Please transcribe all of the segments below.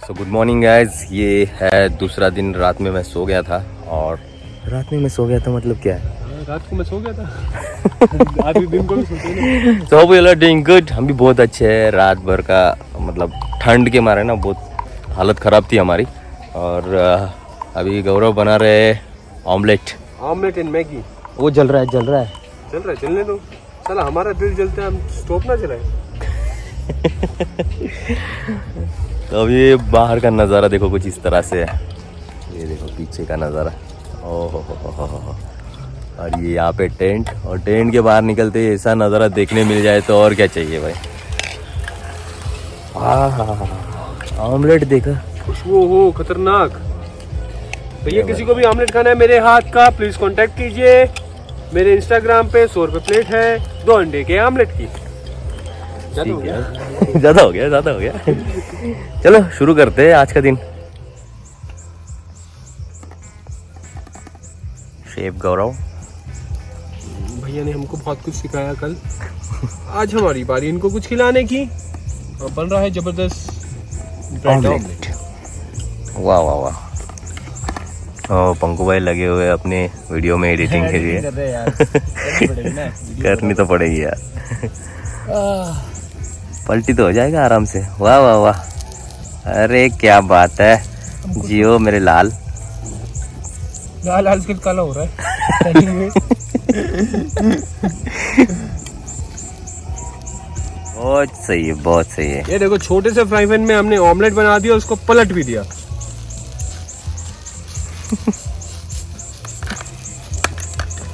So good morning guys. ये है दूसरा दिन। रात में मैं सो गया था और रात में मैं सो गया था मतलब क्या है, रात को मैं सो गया था। आधे दिन को भी सोते हैं। So we are doing good. हम भी बहुत अच्छे हैं। रात भर का मतलब ठंड के मारे ना बहुत हालत ख़राब थी हमारी। और अभी गौरव बना रहे ऑमलेट एंड मैगी। वो जल रहा है चलने दो। चला हमारा दिल जलता है, हम स्टोव ना जलाए। तो अब ये बाहर का नज़ारा देखो कुछ इस तरह से है। ये देखो पीछे का नज़ारा। ओहो हो। और ये यहाँ पे टेंट, और टेंट के बाहर निकलते ही ऐसा नज़ारा देखने मिल जाए तो और क्या चाहिए भाई। ऑमलेट देखा, खुशबू हो खतरनाक। भैया किसी को भी ऑमलेट खाना है मेरे हाथ का, प्लीज कांटेक्ट कीजिए। मेरे इंस्टाग्राम पे 100 रुपये प्लेट है 2 अंडे के ऑमलेट की। ज़्यादा हो गया। चलो शुरू करते हैं आज का दिन। शेफ गौरव भैया ने हमको बहुत कुछ सिखाया कल। आज हमारी बारी इनको कुछ खिलाने की। और बन रहा है जबरदस्त ब्रेड ऑमलेट। वाह। ओ पंकु भाई लगे हुए अपने वीडियो में एडिटिंग के लिए। करनी तो पड़ेगी यार। पलटी तो हो जाएगा आराम से। वाह। अरे क्या बात है, जियो मेरे लाल इसके काला हो रहा है। बहुत सही है। ये देखो छोटे से फ्राई पैन में हमने ऑमलेट बना दिया, उसको पलट भी दिया।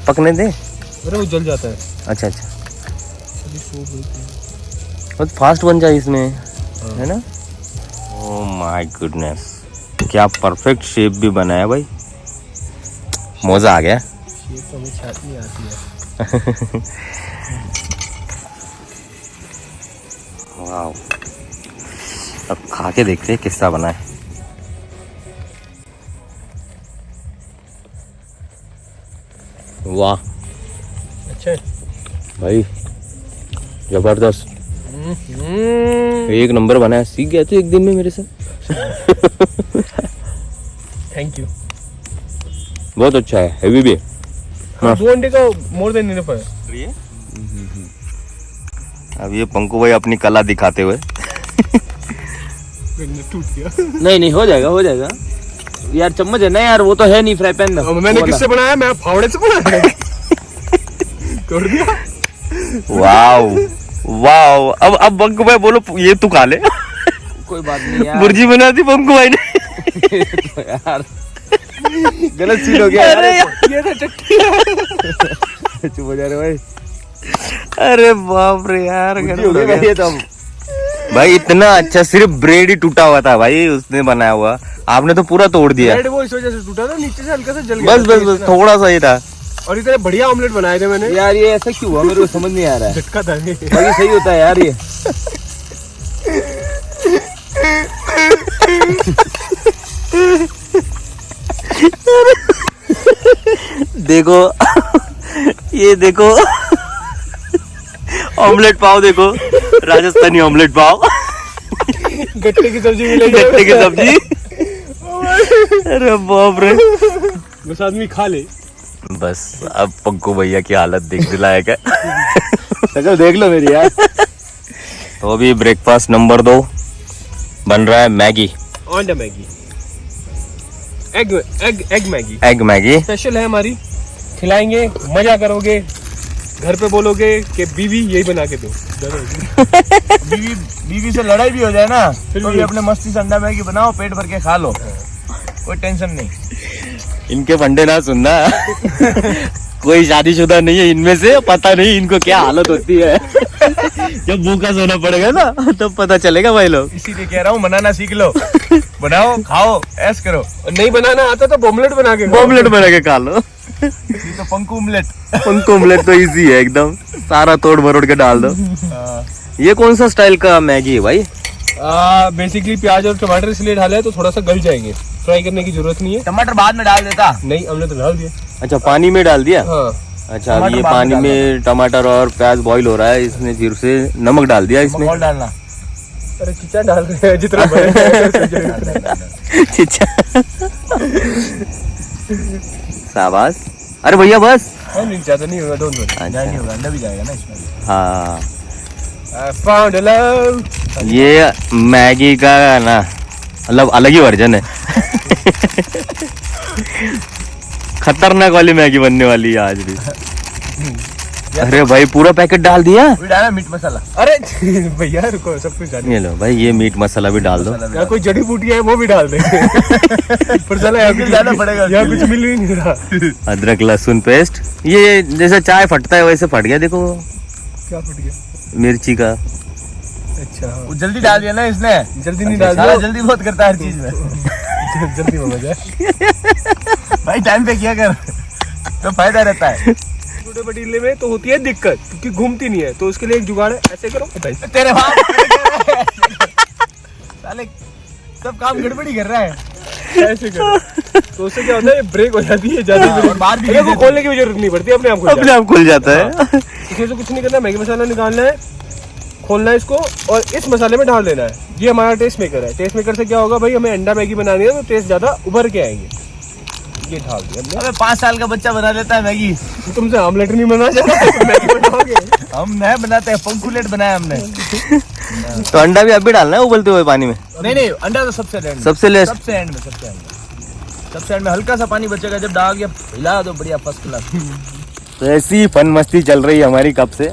पकने दे। अरे वो जल जाता है। अच्छा बहुत फास्ट बन जाए इसमें, है ना। ओह माय गुडनेस, क्या परफेक्ट शेप भी बना है भाई। मजा आ गया। शेप तो हमें छाटनी आती है। वाह, अब खा के देखते हैं किसका बना है। वाह अच्छा है भाई, जबरदस्त। एक नंबर बना है। सीख गया तू एक दिन में मेरे से। Thank you. बहुत अच्छा है, हेवी भी। 2 अंडे का मोर देन इनफ है। अब ये पंकु भाई अपनी कला दिखाते हुए। टूट गया। नहीं हो जाएगा यार। चम्मच है ना यार, वो तो है नहीं फ्राई पैन। मैंने किससे बनाया? मैं फावड़े से बनाया। तोड़ दिया। वाओ। अब पंकु भाई बोलो, ये तू खा ले। कोई बात नहीं यार। बुर्जी बना दी पंकु भाई ने। तो यार गलत सीन हो गया यार। ये तो चट्टी है। चुप हो जा रहे भाई। अरे बाप रे यार, ये तो भाई इतना अच्छा, सिर्फ ब्रेड ही टूटा हुआ था भाई, उसने बनाया हुआ। आपने तो पूरा तोड़ दिया। ब्रेड वो इस वजह से टूटा था, नीचे से हल्का सा जल गया। बस थोड़ा सा ही था। और इतने बढ़िया ऑमलेट बनाए थे मैंने यार। ये ऐसा क्यों हुआ मेरे को समझ नहीं आ रहा है। झटका था ये। बाकी सही होता है यार ये। देखो ये देखो ऑमलेट पाव देखो, राजस्थानी ऑमलेट पाव। गट्टे की सब्जी मिलेगी। गट्टे की सब्जी। अरे बाप रे, बस आदमी खा ले। बस अब पंकु भैया की हालत देख दिलाएगा। चलो देख लो मेरी यार। तो अभी ब्रेकफास्ट नंबर 2 बन रहा है मैगी। अंडा मैगी, एग मैगी स्पेशल है हमारी। खिलाएंगे, मजा करोगे, घर पे बोलोगे कि बीवी यही बना के दो। बीवी से लड़ाई भी हो जाए ना, फिर तो भी भी अपने मस्ती से अंडा मैगी बनाओ, पेट भर के खा लो, कोई टेंशन नहीं। इनके फंडे ना सुनना। कोई शादीशुदा नहीं है इनमें से, पता नहीं इनको क्या हालत होती है। जब भूखा सोना पड़ेगा ना तो पता चलेगा भाई लोग। इसीलिए कह रहा हूँ बनाना सीख लो, बनाओ खाओ ऐश करो। और नहीं बनाना आता तो ऑमलेट बना के ऑमलेट बना के खा लो। ये तो पंकु ऑमलेट। पंकु ऑमलेट तो इजी है एकदम, सारा तोड़ मरोड़ के डाल दो। ये कौन सा स्टाइल का मैगी है भाई? बेसिकली प्याज और टमाटर इसलिए डाले हैं तो थोड़ा सा गल जाएंगे, फ्राई करने की जरूरत नहीं है। टमाटर बाद में डाल देता। नहीं, हमने तो डाल दिया। अच्छा पानी में डाल दिया। हाँ। अच्छा अब ये पानी में टमाटर और प्याज बॉईल हो रहा है, इसमें फिर से नमक डाल दिया इसमें। डालना अरे चिचा डाल रहे हैं जितना शाबाश। अरे भैया बस। नहीं ज्यादा नहीं होगा, डोंट वरी। नहीं होगा, अंडा भी जाएगा ना इसमें। हाँ I found love। ये मैगी का ना मतलब अलग ही वर्जन है। खतरनाक वाली मैगी बनने वाली है आज भी। अरे भाई पूरा पैकेट डाल दिया। डाला मीट मसाला। अरे भैया रुको, सब कुछ डाल ये लो भाई, ये मीट मसाला भी डाल दो। या कोई जड़ी बूटी है वो भी डाल देंगे। पर चला यहाँ कुछ जाना पड़ेगा, यहाँ कुछ मिल ही नहीं रहा। अदरक लहसुन पेस्ट, ये जैसे चाय फटता है वैसे फट गया। देखो क्या फट गया? मिर्ची का। अच्छा वो जल्दी डाल दिया ना इसने। जल्दी नहीं डाल साला दो। जल्दी बहुत करता है हर चीज में। जल्दी हो जाए भाई टाइम पे किया कर तो फायदा रहता है। छोटे पतीले में तो होती है दिक्कत क्योंकि घूमती नहीं है, तो उसके लिए एक जुगाड़ है, ऐसे करो तेरे बाप साले सब काम गड़बड़ी कर रहा है। ऐसे करो तो उससे क्या होता है, ब्रेक हो जाती है ज्यादा। और बाहर भी को खोलने की भी जरूरत नहीं पड़ती, अपने आप अपने आप खुल जाता है। इसमें से कुछ नहीं करना, मैगी मसाला निकालना है, खोलना है इसको और इस मसाले में डाल देना है। ये हमारा टेस्ट मेकर है। टेस्ट मेकर से क्या होगा भाई, हमें अंडा मैगी बनानी है तो टेस्ट ज्यादा उभर के आएंगे। ये डाल दिया हमने। अबे 5 साल का बच्चा बना लेता है मैगी। तुमसे ऑमलेट नहीं बना जाता, मैगी बनाओगे। हम नया बनाते हैं, पंकुलेट बनाया हमने। तो अंडा भी अब भी डालना है उबलते हुए पानी में? नहीं अंडा तो सबसे एंड में। सबसे लेस्ट, सबसे एंड में हल्का सा पानी बचेगा, जब डाल के हिला दो बढ़िया फर्स्ट क्लास। तो ऐसी फन मस्ती चल रही है हमारी कब से।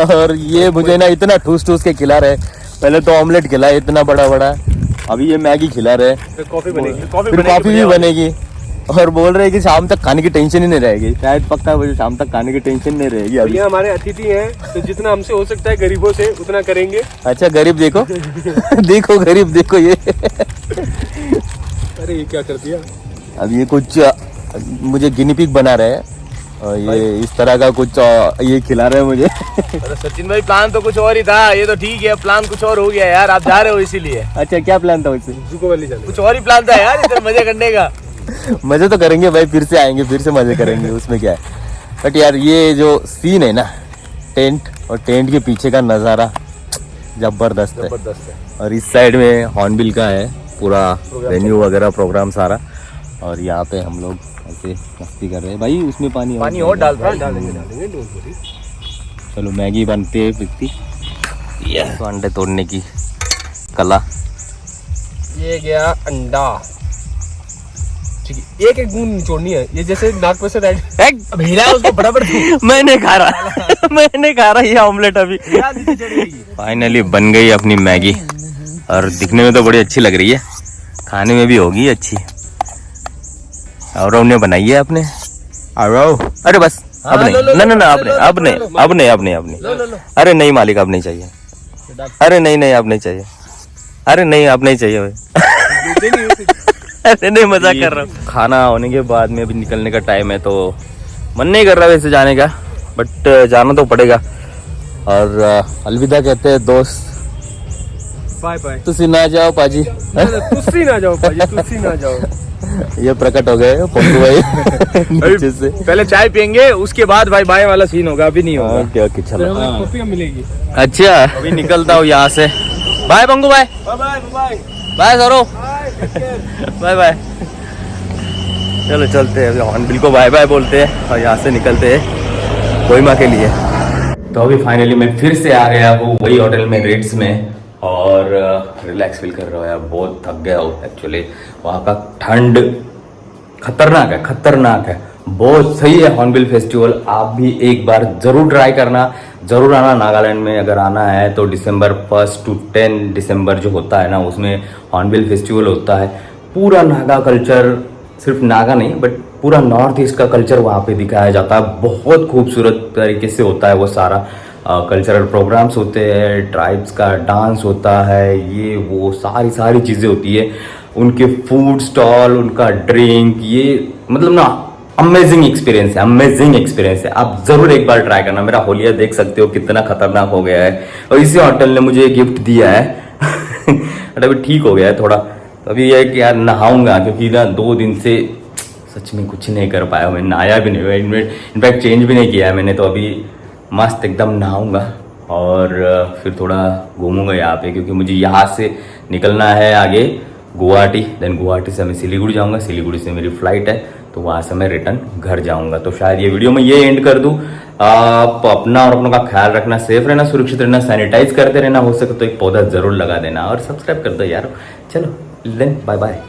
और ये मुझे ना इतना ठूस के खिला रहे। पहले तो ऑमलेट खिला इतना बड़ा बड़ा, अभी ये मैगी खिला रहे, फिर कॉफी बनेगी, फिर कॉफी भी बनेगी। और बोल रहे हैं कि शाम तक खाने की टेंशन ही नहीं रहेगी। शायद पक्का मुझे शाम तक खाने की टेंशन नहीं रहेगी अभी। ये हमारे अतिथि हैं, तो जितना हमसे हो सकता है गरीबों से उतना करेंगे। अच्छा गरीब देखो देखो गरीब देखो ये। अरे ये क्या कर दिया? अब ये कुछ मुझे गिनी पिग बना रहे हैं और ये इस तरह का कुछ ये खिला रहे हैं मुझे। अरे सचिन भाई प्लान तो कुछ और ही था, ये तो ठीक है, प्लान कुछ और हो गया यार, आप जा रहे हो इसीलिए। अच्छा क्या प्लान था वैसे? जुको वाली जाने। कुछ और ही प्लान था यार, इधर मजे करने का। मजे तो करेंगे भाई, फिर से आएंगे, फिर से मजे करेंगे, उसमें क्या है। बट यार ये जो सीन है ना टेंट, और टेंट के पीछे का नज़ारा जबरदस्त है। और इस साइड में हॉर्नबिल का है पूरा वेन्यू वगैरह, प्रोग्राम सारा। और यहाँ पे हम लोग ऐसे मस्ती कर रहे हैं भाई। उसमें पानी और डालते डालेंगे डोंट वरी। चलो मैगी बनते है पिकती। तो अंडे तोड़ने की कला। ये गया अंडा, ठीक है। एक एक बूंद निचोड़नी है, ये जैसे नाक पे से रेड उसको बराबर मैंने खा रहा ये ऑमलेट अभी। फाइनली बन गई अपनी मैगी, और दिखने में तो बड़ी अच्छी लग रही है, खाने में भी होगी अच्छी। और ने बनाई है अपने। अरे बस अब नहीं, ना अपने। अरे नहीं मालिक अब नहीं चाहिए। अरे नहीं अब नहीं चाहिए। अरे नहीं अब नहीं चाहिए भाई। अरे नहीं मजाक कर रहा हूँ। खाना होने के बाद में अभी निकलने का टाइम है, तो मन नहीं कर रहा वैसे जाने का, बट जाना तो पड़ेगा। और अलविदा कहते हैं दोस्त। Bye bye. तुसी ना जाओ पाजी। तुसी ना जाओ पाजी, तुसी ना जाओ। ये प्रकट हो गए पंकु भाई नीचे से। पहले चाय पियेंगे, उसके बाद भाई बाय वाला सीन होगा, अभी नहीं होगा। ओके चलो। कॉफी मिलेगी। अच्छा अभी निकलता हूँ यहाँ से। बाय पंकु भाई। बाय सरो। बाय। चलो चलते हैं, अभी हॉर्नबिल को बाय बाय बोलते हैं और यहाँ से निकलते हैं कोहिमा के लिए। तो अभी फाइनली मैं फिर से आ गया हूँ वही होटल में, रेट्स में, और रिलैक्स फील कर रहा हूँ यार। बहुत थक गया हूँ एक्चुअली। वहाँ का ठंड खतरनाक है, बहुत सही है। हॉर्नबिल फेस्टिवल आप भी एक बार ज़रूर ट्राई करना, ज़रूर आना। नागालैंड में अगर आना है तो December 1 to 10 दिसंबर जो होता है ना, उसमें हॉर्नबिल फेस्टिवल होता है। पूरा नागा कल्चर, सिर्फ नागा नहीं बट पूरा नॉर्थ ईस्ट का कल्चर वहाँ पे दिखाया जाता है। बहुत खूबसूरत तरीके से होता है वो सारा। कल्चरल प्रोग्राम्स होते हैं, ट्राइब्स का डांस होता है, ये वो सारी चीज़ें होती है। उनके फूड स्टॉल, उनका ड्रिंक, ये मतलब ना अमेजिंग एक्सपीरियंस है। आप ज़रूर एक बार ट्राई करना। मेरा होलिया देख सकते हो कितना खतरनाक हो गया है, और इसी होटल ने मुझे गिफ्ट दिया है। अभी ठीक हो गया है थोड़ा। तो अभी यह है कि यार नहाऊंगा, क्योंकि ना 2 दिन से सच में कुछ नहीं कर पाया। मैं नहाया भी नहीं हुआ, इनफैक्ट चेंज भी नहीं किया है मैंने। तो अभी मस्त एकदम नहाऊंगा और फिर थोड़ा घूमूंगा यहाँ पे, क्योंकि मुझे यहाँ से निकलना है आगे गुवाहाटी, देन गुवाहाटी से मैं सिलीगुड़ी जाऊँगा, सिलीगुड़ी से मेरी फ़्लाइट है, तो वहाँ से मैं रिटर्न घर जाऊँगा। तो शायद ये वीडियो मैं ये एंड कर दूँ। आप अपना और अपनों का ख्याल रखना, सेफ रहना, सुरक्षित रहना, सैनिटाइज करते रहना, हो सके तो एक पौधा ज़रूर लगा देना और सब्सक्राइब कर दो यार। चलो देन बाय बाय।